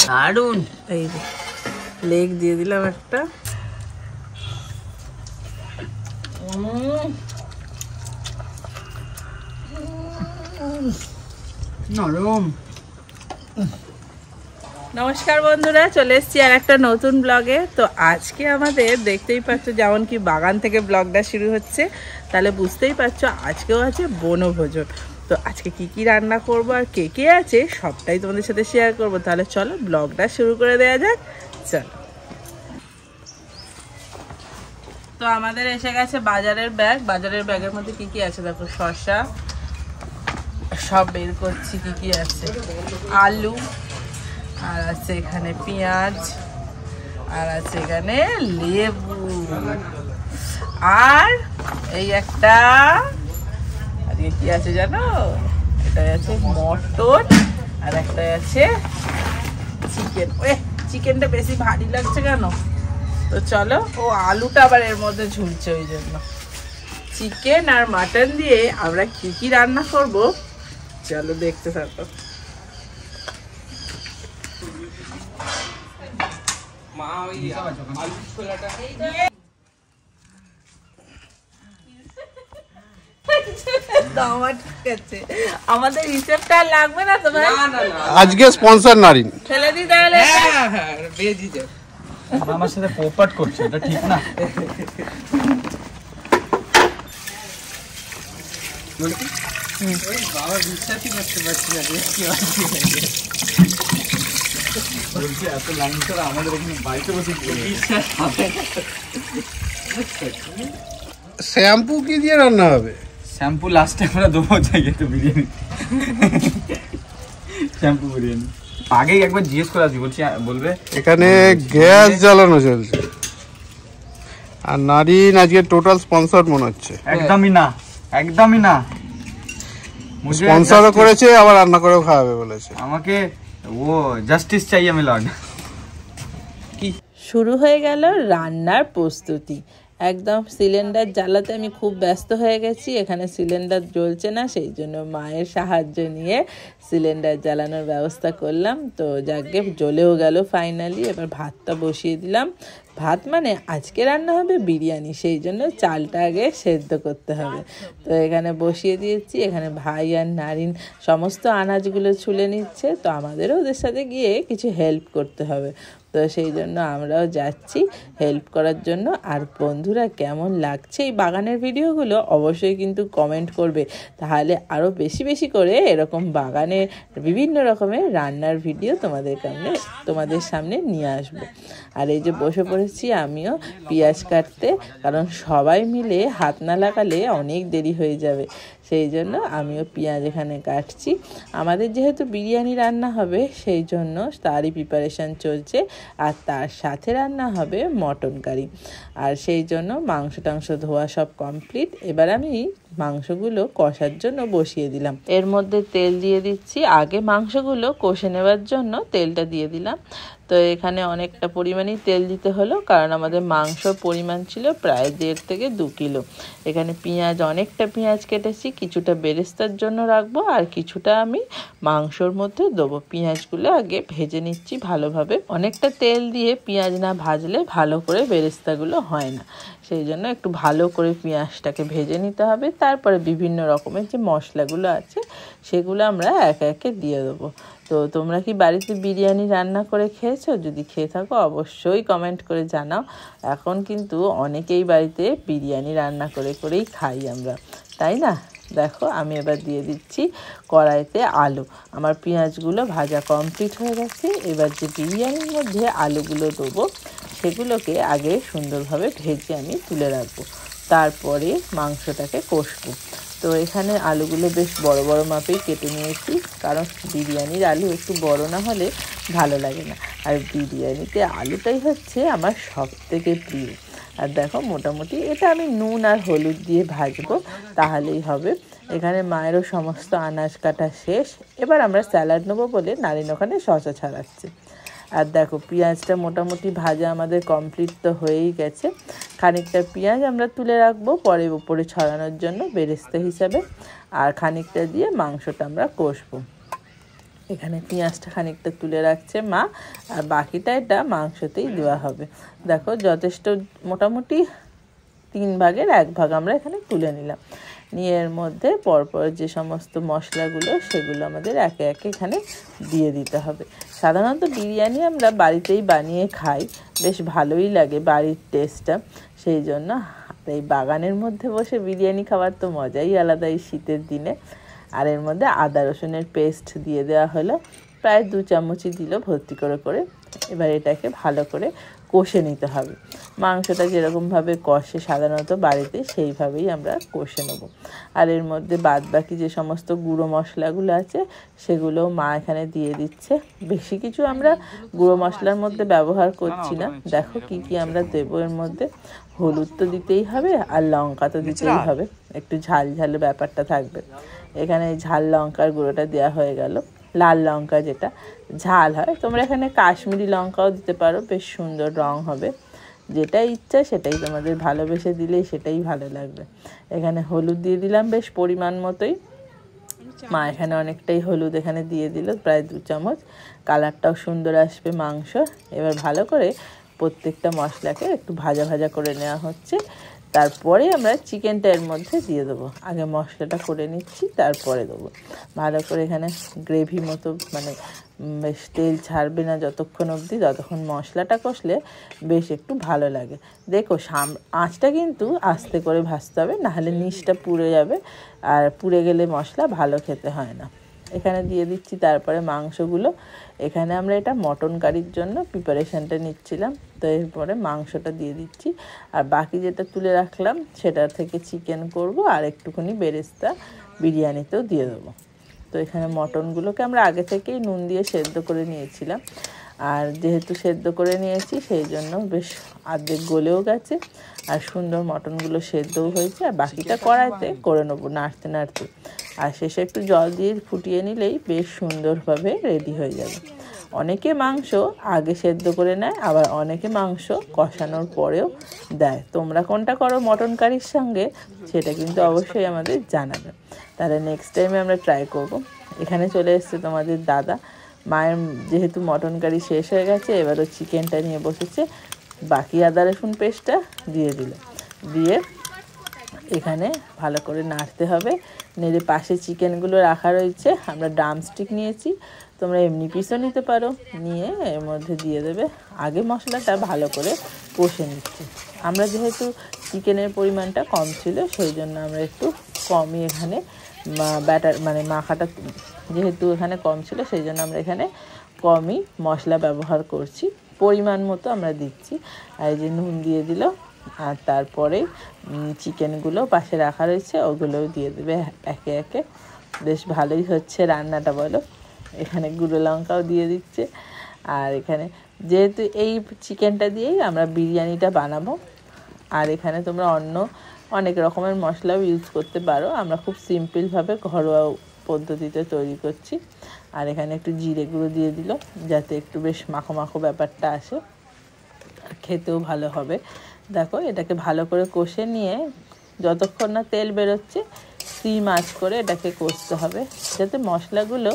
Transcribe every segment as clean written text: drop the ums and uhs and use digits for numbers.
দারুন। এই যে লেগ দিয়ে দিলাম একটা। নরম। নমস্কার বন্ধুরা, চলে এসেছি আর একটা নতুন ব্লগে। তো আজকে আমাদের দেখতেই পাচ্ছ যেমন কি বাগান থেকে ব্লগটা শুরু হচ্ছে, তাহলে বুঝতেই পারছো আজকেও আছে বনভোজন। তো আজকে কি কি রান্না করব আর কে কে আছে সবটাই তোমাদের সাথে শেয়ার করব। তাহলে চলো ব্লগটা শুরু করে দেওয়া যাক। চলো। তো আমাদের এসে গেছে বাজারের ব্যাগ। বাজারের ব্যাগের মধ্যে কি কি আছে দেখো, শসা সব বের করছি, কি কি আছে, আলু, আর আছে এখানে পেঁয়াজ, আর আছে এখানে লেবু, আর এই একটা আজকে কি আছে জানো, এটা আছে মটন, আর একটা আছে চিকেন। চিকেনটা বেশি ভারী লাগছে কেন? তো চলো, ও আলুটা আবার এর মধ্যে ঝুলছে, ওই জন্য। চিকেন আর মাটন দিয়ে আমরা কি কি রান্না করব চলো দেখতে থাকো। আমাদের হিসেবটা লাগবে না তো ভাই? আজকে স্পন্সর নারিন ফেলে দি তাহলে। আমার সাথে পোপাট করছে, এটা ঠিক না। বাবা বিশ্বাসই করতে পারছি না বলছি এত লাইন করে আমাদের এখানে বাড়িতে বসে বিশ্বাস হবে। শ্যাম্পু কি দিয়ে রান্না হবে? শ্যাম্পু লাস্টে আমরা দেবো চাইয়ে তো বিরিয়ানি, শ্যাম্পু বিরিয়ানি আগেই একবার জিজ্ঞেস করে আসবি, বলছি বলবে এখানে গ্যাস জ্বালানো চলছে। আর নারিন আজকে টোটাল স্পন্সর মনে হচ্ছে। একদমই না, একদমই না। স্পন্সরও করেছে, আবার রান্না করেও খাওয়াবে বলেছে আমাকে। ও জাস্টিস চাই আমি লর্ড। কি শুরু হয়ে গেল রান্নার প্রস্তুতি। একদম সিলিন্ডার জ্বালাতে আমি খুব ব্যস্ত হয়ে গেছি। এখানে সিলিন্ডার জ্বলছে না, সেই জন্য মায়ের সাহায্য নিয়ে সিলিন্ডার জ্বালানোর ব্যবস্থা করলাম। তো যাকে জ্বলেও গেল ফাইনালি। এবার ভাতটা বসিয়ে দিলাম। ভাত মানে আজকে রান্না হবে বিরিয়ানি, সেই জন্য চালটা আগে সেদ্ধ করতে হবে। তো এখানে বসিয়ে দিয়েছি। এখানে ভাই আর নারিন সমস্ত আনাজগুলো ছুলে নিচ্ছে। তো আমাদেরও ওদের সাথে গিয়ে কিছু হেল্প করতে হবে। তো সেই জন্য আমরাও যাচ্ছি হেল্প করার জন্য। আর বন্ধুরা, কেমন লাগছে এই বাগানের ভিডিওগুলো অবশ্যই কিন্তু কমেন্ট করবে, তাহলে আরও বেশি বেশি করে এরকম বাগানে বিভিন্ন রকমের রান্নার ভিডিও তোমাদের সামনে নিয়ে আসবো। আর এই যে বসে পড়েছি আমিও পেঁয়াজ কাটতে, কারণ সবাই মিলে হাত না লাগালে অনেক দেরি হয়ে যাবে। সেই জন্য আমিও পেঁয়াজ এখানে কাটছি। আমাদের যেহেতু বিরিয়ানি রান্না হবে, সেই জন্য তারই প্রিপারেশান চলছে। আর তার সাথে রান্না হবে মটন কারি। আর সেই জন্য মাংস টাংস ধোয়া সব কমপ্লিট। এবার আমি মাংসগুলো কষার জন্য বসিয়ে দিলাম। এর মধ্যে তেল দিয়ে দিচ্ছি। আগে মাংসগুলো কষে নেওয়ার জন্য তেলটা দিয়ে দিলাম। তো এখানে অনেকটা পরিমাণেই তেল দিতে হলো, কারণ আমাদের মাংসর পরিমাণ ছিল প্রায় 1.5 থেকে 2 কিলো। এখানে অনেকটা পেঁয়াজ কেটেছি, কিছুটা বেরেস্তার জন্য রাখবো আর কিছুটা আমি মাংসর মধ্যে দেবো। পেঁয়াজগুলো আগে ভেজে নিচ্ছি ভালোভাবে। অনেকটা তেল দিয়ে পেঁয়াজ না ভাজলে ভালো করে বেরেস্তাগুলো হয় না, সেই জন্য একটু ভালো করে পেঁয়াজটাকে ভেজে নিতে হবে। তারপরে বিভিন্ন রকমের যে মশলাগুলো আছে সেগুলো আমরা একে একে দিয়ে দেবো। তো তোমরা কি বাড়িতে বিরিয়ানি রান্না করে খেয়েছো? যদি খেয়ে থাকো অবশ্যই কমেন্ট করে জানাও। এখন কিন্তু অনেকেই বাড়িতে বিরিয়ানি রান্না করেই খাই আমরা, তাই না? দেখো আমি এবার দিয়ে দিচ্ছি কড়াইতে আলু। আমার পেঁয়াজগুলো ভাজা কমপ্লিট হয়ে গেছে। এবার যে বিরিয়ানির মধ্যে আলুগুলো দেবো সেগুলোকে আগে সুন্দরভাবে ভেজে আমি তুলে রাখবো। তারপরে মাংসটাকে কষবো। তো এখানে আলুগুলো বেশ বড় বড় মাপেই কেটে নিয়েছি, কারণ বিরিয়ানির আলু একটু বড় না হলে ভালো লাগে না। আর বিরিয়ানিতে আলুটাই হচ্ছে আমার সবথেকে প্রিয়। আর দেখো মোটামুটি এটা আমি নুন আর হলুদ দিয়ে ভাজবো, তাহলেই হবে। এখানে মায়েরও সমস্ত আনাজ কাটা শেষ। এবার আমরা স্যালাড নেবো বলে নারিন ওখানে শসা ছাড়াচ্ছে। আর দেখো পেঁয়াজটা মোটামুটি ভাজা আমাদের কমপ্লিট তো হয়েই গেছে। খানিকটা পেঁয়াজ আমরা তুলে রাখবো পরে উপরে ছড়ানোর জন্য বেরেস্তা হিসাবে, আর খানিকটা দিয়ে মাংসটা আমরা কষবো। এখানে পেঁয়াজটা খানিকটা তুলে রাখছে মা, আর বাকিটা এটা মাংসতেই দেওয়া হবে। দেখো যথেষ্ট, মোটামুটি 3 ভাগের 1 ভাগ আমরা এখানে তুলে নিলাম। নিয়ে এর মধ্যে পরপর যে সমস্ত মশলাগুলো সেগুলো আমাদের একে একে এখানে দিয়ে দিতে হবে। সাধারণত বিরিয়ানি আমরা বাড়িতেই বানিয়ে খাই, বেশ ভালোই লাগে বাড়ির টেস্টটা। সেই জন্য এই বাগানের মধ্যে বসে বিরিয়ানি খাওয়ার তো মজাই আলাদা এই শীতের দিনে। আর এর মধ্যে আদা রসুনের পেস্ট দিয়ে দেওয়া হলো, প্রায় 2 চামচই দিল ভর্তি করে করে। এবার এটাকে ভালো করে কষে নিতে হবে। মাংসটা যেরকমভাবে কষে সাধারণত বাড়িতে, সেইভাবেই আমরা কষে নেব। আর এর মধ্যে বাদ বাকি যে সমস্ত গুঁড়ো মশলাগুলো আছে সেগুলো মা এখানে দিয়ে দিচ্ছে। বেশি কিছু আমরা গুঁড়ো মশলার মধ্যে ব্যবহার করছি না। দেখো কি কি আমরা দেবো এর মধ্যে। হলুদ তো দিতেই হবে, আর লঙ্কা তো দিতেই হবে, একটু ঝাল ঝাল ব্যাপারটা থাকবে। এখানে ঝাল লঙ্কার গুঁড়োটা দেওয়া হয়ে গেল। লাল লঙ্কা যেটা ঝাল হয়, তোমরা এখানে কাশ্মীরি লঙ্কাও দিতে পারো, বেশ সুন্দর রং হবে। যেটা ইচ্ছা সেটাই তোমাদের ভালোবেসে দিলেই সেটাই ভালো লাগবে। এখানে হলুদ দিয়ে দিলাম বেশ পরিমাণ মতোই। মা এখানে অনেকটাই হলুদ এখানে দিয়ে দিল, প্রায় 2 চামচ। কালারটাও সুন্দর আসবে মাংস। এবার ভালো করে প্রত্যেকটা মশলাকে একটু ভাজা ভাজা করে নেওয়া হচ্ছে। তারপরে আমরা চিকেনটা এর মধ্যে দিয়ে দেবো। আগে মশলাটা করে নিচ্ছি, তারপরে দেবো। ভালো করে এখানে গ্রেভি মতো, মানে বেশ তেল ছাড়বে না যতক্ষণ অবধি, যতক্ষণ মশলাটা কষলে বেশ একটু ভালো লাগে। দেখো আঁচটা কিন্তু আস্তে করে ভাজতে হবে, নাহলে নিচটা পুড়ে যাবে, আর পুড়ে গেলে মশলা ভালো খেতে হয় না। এখানে দিয়ে দিচ্ছি তারপরে মাংসগুলো। এখানে আমরা এটা মটন কারির জন্য প্রিপারেশানটা নিচ্ছিলাম, তো এরপরে মাংসটা দিয়ে দিচ্ছি। আর বাকি যেটা তুলে রাখলাম সেটা থেকে চিকেন করব, আর একটুখানি বেরেস্তা বিরিয়ানিতেও দিয়ে দেবো। তো এখানে মটনগুলোকে আমরা আগে থেকেই নুন দিয়ে সেদ্ধ করে নিয়েছিলাম, আর যেহেতু সেদ্ধ করে নিয়েছি সেই জন্য বেশ অর্ধেক গলেও গেছে, আর সুন্দর মটনগুলো সেদ্ধও হয়েছে। আর বাকিটা কড়াইতে করে নেবো নাড়তে নাড়তে, আর শেষে একটু জল দিয়ে ফুটিয়ে নিলেই বেশ সুন্দরভাবে রেডি হয়ে যাবে। অনেকে মাংস আগে সেদ্ধ করে নেয়, আবার অনেকে মাংস কষানোর পরেও দেয়। তোমরা কোনটা করো মটন কারির সঙ্গে সেটা কিন্তু অবশ্যই আমাদের জানাবে, তাহলে নেক্সট টাইমে আমরা ট্রাই করব। এখানে চলে এসছে তোমাদের দাদা। মায়ের যেহেতু মটন কারি শেষ হয়ে গেছে, এবারও চিকেনটা নিয়ে বসেছে। বাকি আদা রসুন পেস্টটা দিয়ে দিল, দিয়ে এখানে ভালো করে নাড়তে হবে। নেড়ে পাশে চিকেনগুলো রাখা রয়েছে, আমরা ড্রামস্টিক নিয়েছি, তোমরা এমনি পিসও নিতে পারো। নিয়ে এর মধ্যে দিয়ে দেবে। আগে মশলাটা ভালো করে কষে নিচ্ছি। আমরা যেহেতু চিকেনের পরিমাণটা কম ছিল সেই জন্য আমরা একটু কমই এখানে ব্যাটার, মানে মাখাটা যেহেতু এখানে কম ছিল সেই জন্য আমরা এখানে কমই মশলা ব্যবহার করছি। পরিমাণ মতো আমরা দিচ্ছি। আর এই যে নুন দিয়ে দিল, আর তারপরে চিকেনগুলো পাশে রাখা রয়েছে ওগুলোও দিয়ে দেবে একে একে। বেশ ভালোই হচ্ছে রান্নাটা বলো। এখানে গুঁড়ো লঙ্কাও দিয়ে দিচ্ছে। আর এখানে যেহেতু এই চিকেনটা দিয়েই আমরা বিরিয়ানিটা বানাবো, আর এখানে তোমরা অনেক রকমের মশলাও ইউজ করতে পারো। আমরা খুব সিম্পলভাবে ঘরোয়া পদ্ধতিতে তৈরি করছি। আর এখানে একটু জিরে গুঁড়ো দিয়ে দিল, যাতে একটু বেশ মাখো মাখো ব্যাপারটা আসে, খেতেও ভালো হবে। দেখো এটাকে ভালো করে কষে নিয়ে যতক্ষণ না তেল বেরোচ্ছে সিম আঁচ করে এটাকে কষতে হবে, যাতে মশলাগুলো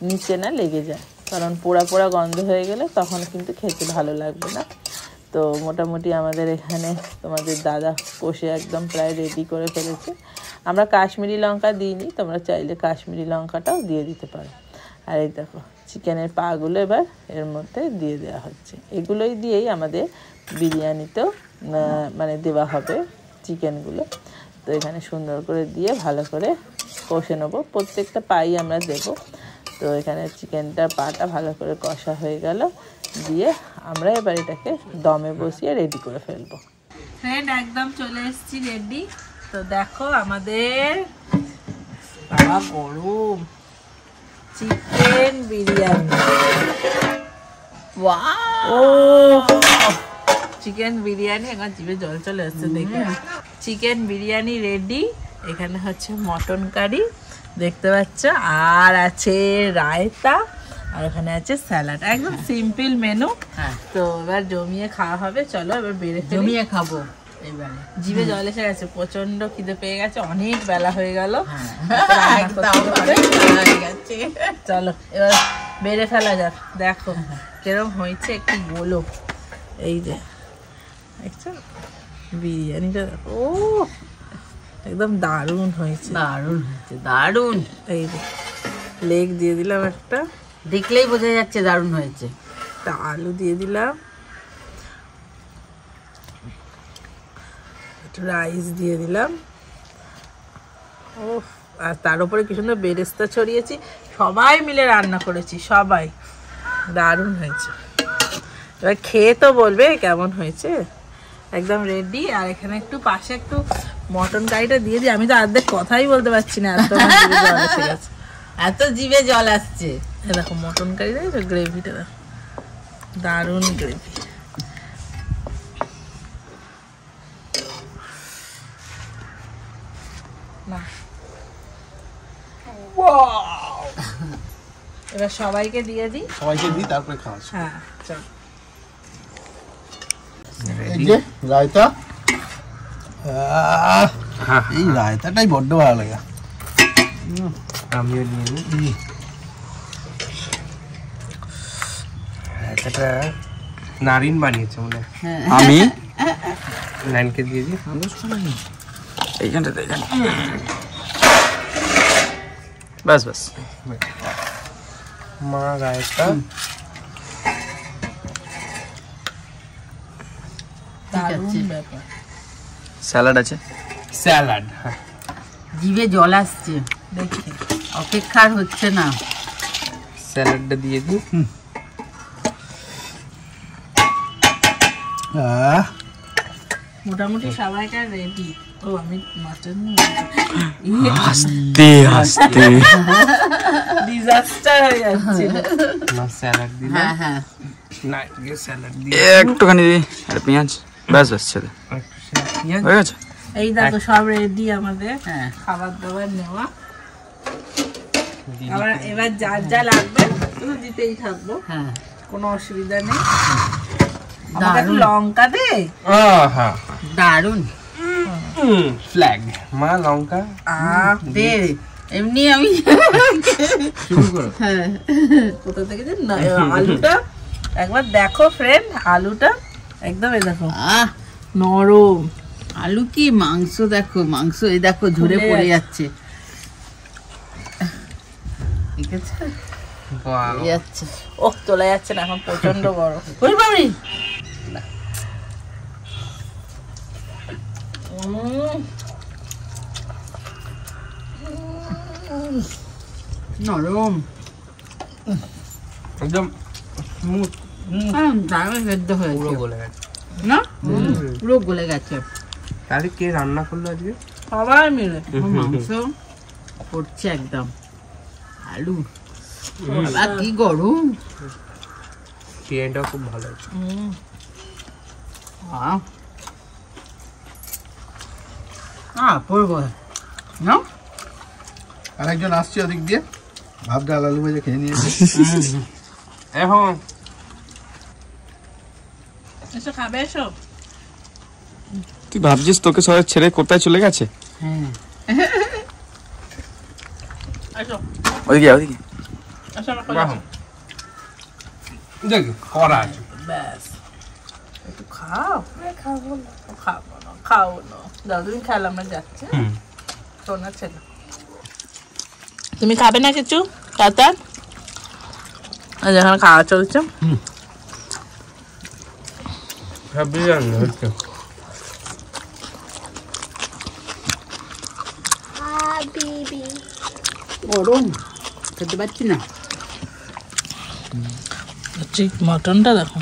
নিচে না লেগে যায়। কারণ পোড়া পোড়া গন্ধ হয়ে গেলে তখন কিন্তু খেতে ভালো লাগবে না। তো মোটামুটি আমাদের এখানে তোমাদের দাদা কষে একদম প্রায় রেডি করে ফেলেছে। আমরা কাশ্মীরি লঙ্কা দিইনি, তোমরা চাইলে কাশ্মীরি লঙ্কাটাও দিয়ে দিতে পারো। আর এই দেখো চিকেনের পাগুলো এবার এর মধ্যে দিয়ে দেওয়া হচ্ছে। এগুলোই দিয়েই আমাদের বিরিয়ানিতেও মানে দেওয়া হবে চিকেনগুলো। তো এখানে সুন্দর করে দিয়ে ভালো করে কষে নেবো, প্রত্যেকটা পাই আমরা দেবো। তো এখানে চিকেনটার পাটা ভালো করে কষা হয়ে গেল, দিয়ে আমরা এবার এটাকে দমে বসিয়ে রেডি করে ফেলবো। ফ্রেন্ড একদম চলে এসেছি রেডি। তো দেখো আমাদের বাবা গরম চিকেন বিরিয়ানি। ও চিকেন বিরিয়ানি, এখন জিভে জল চলে আসছে দেখে। Chicken biryani ready. এখানে হচ্ছে মটন কারি দেখতে পাচ্ছ, আর আছে রায়তা, আর ওখানে আছে স্যালাড। একদম সিম্পল মেনু। তো এবার জমিয়ে খাওয়া হবে। চলো এবার বেড়ে জমিয়ে খাবো। এবারে জিভে জল এসে গেছে, প্রচন্ড খিদে পেয়ে গেছে, অনেক বেলা হয়ে গেল। চলো এবার বেড়ে ফেলা যাক। দেখো কিরম হয়েছে একটু বলো। এই যে দেখছো বিরিয়ানিটা, ও একদম দারুণ হয়েছে, দারুণ হয়েছে, দারুণ। এই যে লেগ দিয়ে দিলাম একটা, দেখলেই বোঝা যাচ্ছে দারুণ হয়েছে। একটা আলু দিয়ে দিলাম, একটু রাইস দিয়ে দিলাম, ও আর তার উপরে কি সুন্দর বেরেস্তা ছড়িয়েছি। সবাই মিলে রান্না করেছি, সবাই। দারুণ হয়েছে। এবার খেয়ে তো বলবে কেমন হয়েছে। একদম রেডি। আর এখানে একটু পাশে একটু মটন কারিটা দিয়ে দিই। আমি তো অর্ধেক কথাই বলতে পারছি না, এত আমার জিভে জল এসে গেছে। এত জিভে জল আসছে। এ দেখো মটন কারি, দেখো গ্রেভিটা দেখো, দারুণ গ্রেভি। না এবার সবাইকে দিয়ে দিই। সবাইকে দিই তারপরে খাওয়া। হ্যাঁ চল। এই যে রায়তা, এই রায়তাটাই বড্ড ভালো লাগে। আমিও নিয়ে নিই। এটা নারিন বানিয়েছে মনে হয়। আমি নাইনকে দিয়ে দিই। এইখানটা দেখেন, বাস বাস। মা রায়তা, দারুণ ব্যাপার। স্যালাড আছে, স্যালাড। জিভে জল আসছে, দেখি অপেক্ষার হচ্ছে না। স্যালাডটা দিয়ে দিই। মোটামুটি সবাইকার রেডি। ও আমি মাটন আস্তে আস্তে ডিজাস্টার হয়ে যাচ্ছে। মা স্যালাড দিলাম। হ্যাঁ হ্যাঁ, নাইনকে স্যালাড দিয়ে একটুখানি আর পেঁয়াজ, ব্যাস ব্যাস ছেলে হয়ে গেছে। এই দেখো সব রেডি আমাদের, হ্যাঁ। খাবার দাবার নেওয়া। আবার এবার যার যা লাগবে শুধু দিতেই থাকবো, হ্যাঁ। কোনো অসুবিধা নেই। আমাকে একটু লঙ্কা দে। হ্যাঁ দারুণ। ফ্ল্যাগ। মা লঙ্কা দে, এমনি আমি শুরু করো। হ্যাঁ। কোথা থেকে যে আলুটা একবার দেখো ফ্রেন্ড, আলুটা একদম এই দেখো আহ, নরম। আলু কি মাংস, দেখো মাংস, এই দেখো ঝরে ফুলে পড়ে যাচ্ছে। যাচ্ছে। ঠিক আছে, বাহ, পড়ে যাচ্ছে। ওহ তোলা যাচ্ছে না এখন, প্রচন্ড গরম। ওই বাবরি নরম, একদম স্মুথ, দারুণ সেদ্ধ পুরো হয়েছে গলে গেছে। না, পুরো গলে গেছে। তাহলে কে রান্না করলো আজকে? সবাই মিলে। মাংস পড়ছে একদম, আলু আর কি গরম। চিকেনটাও খুব ভালো আছে। পড়বো না, আরেকজন আসছে ওদিক দিয়ে, ভাব ডাল আলু ভেজে খেয়ে নিয়েছে। এখন এসো খাবে, এসো। তুই ভাবছিস তোকে সবাই ছেড়ে কোথায় চলে গেছে? হ্যাঁ এসো ওদিকে ওদিকে। এসো আমার বাহ, কাছে। দেখি করা আছে। ব্যাস একটু খাও। খাবো না, খাবো না, খাও না। দাও তুমি খেলাম না, যাচ্ছে সোনার ছেলে। তুমি খাবে না কিছু টাটা? যেখানে খাওয়া চলছে। সব বিরিয়ানি হচ্ছে। গরম, খেতে পারছি না। ঠিক মটনটা দেখো।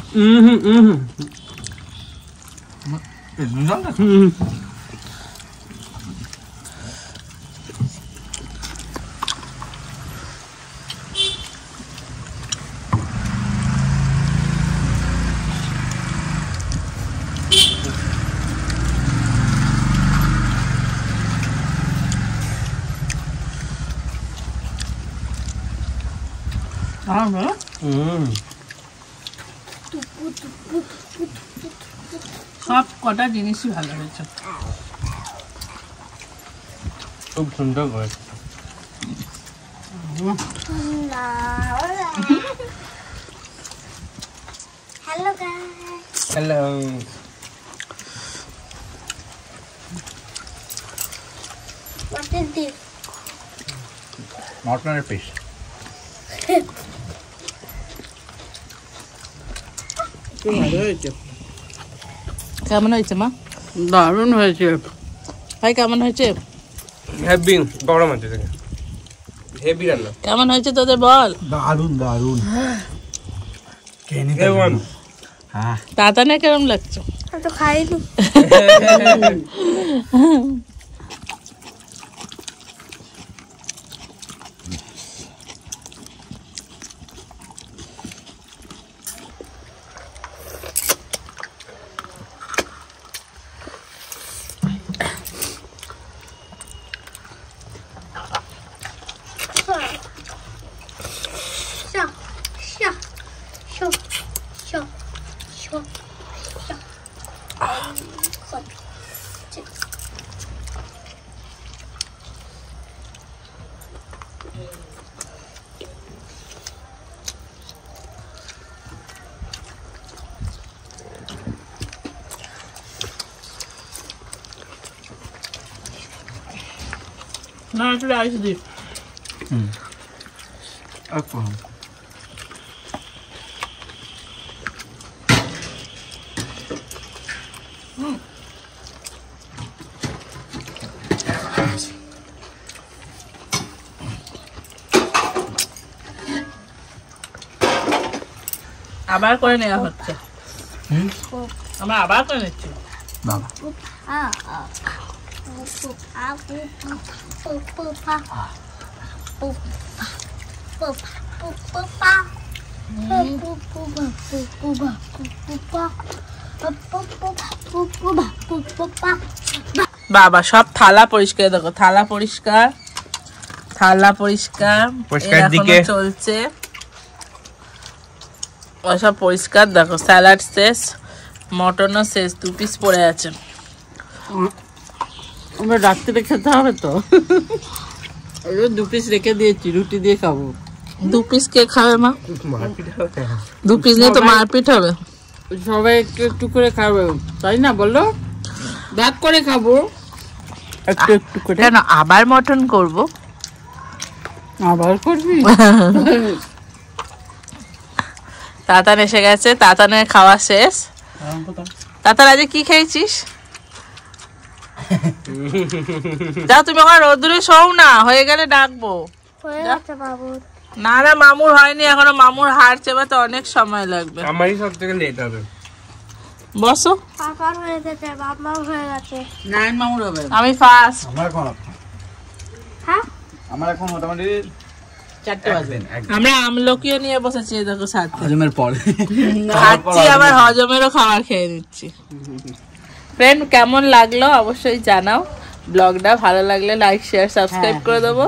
সব কটা জিনিসই ভালো হয়েছে। খুব সুন্দর করেছে। Hello guys. Hello. What is this? মটনের পিস। ভালো হয়েছে। কেমন হয়েছে মা? দারুণ হয়েছে। ভাই কেমন হয়েছে? হেভি গরম আছে দেখে। হেভি রান্না। কেমন হয়েছে তোদের বল? দারুন দারুন। কেন? হ্যাঁ। তাতানে কেমন লাগছে? আমি তো খাইনি। না একটু রাইস দি। আপু। আবার করে নেওয়া হচ্ছে। আমরা আবার করে নিচ্ছি। বাবা। বাবা সব থালা পরিষ্কার, দেখো থালা পরিষ্কার, থালা পরিষ্কার পরিষ্কার এর এখনো দিকে। চলছে। সব পরিষ্কার, দেখো স্যালাড শেষ, মটনও শেষ, 2 পিস পড়ে আছে। আমরা রাত্রে খেতে হবে তো। 2 পিস রেখে দিয়েছি, রুটি দিয়ে খাবো। 2 পিস কে খাবে মা? 2 পিস নিয়ে তো মারপিট হবে। সবাই একটু একটু করে খাবে, তাই না বলো? ভাগ করে খাবো একটু একটু করে। কেন আবার মটন করব? আবার করবি? তাতান এসে গেছে, তাতানের খাওয়া শেষ। তাতান আজকে কি খেয়েছিস? যাও তুমি ওখানে রোদ্দুরে শোও না, হয়ে গেলে ডাকবো। হয়ে গেছে বাবু। না না মামুর হয়নি এখনো, মামুর হাড় চেবাতে অনেক সময় লাগবে। আমারই সব থেকে লেট হবে। বসো। পাপার হয়ে গেছে, বাবার হয়ে গেছে। নাইন মামুর হবে। আমি ফার্স্ট। আমার এখন হ্যাঁ আমার এখন মোটামুটি 4টে বাজে। আমরা আমলকিও নিয়ে বসেছি, এই দেখো সাথে হজমের পর খাচ্ছি, আবার হজমেরও খাবার খেয়ে নিচ্ছি। ফ্রেন্ড কেমন লাগলো অবশ্যই জানাও। ব্লগটা ভালো লাগলে লাইক শেয়ার সাবস্ক্রাইব করে দেবো।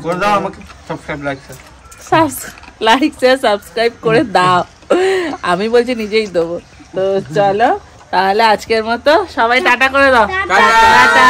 করে দাও আমাকে সাবস্ক্রাইব লাইক শেয়ার সাবস্ক্রাইব করে দাও, আমি বলছি নিজেই দেবো। তো চলো তাহলে আজকের মতো সবাই টাটা করে দাও। টাটা।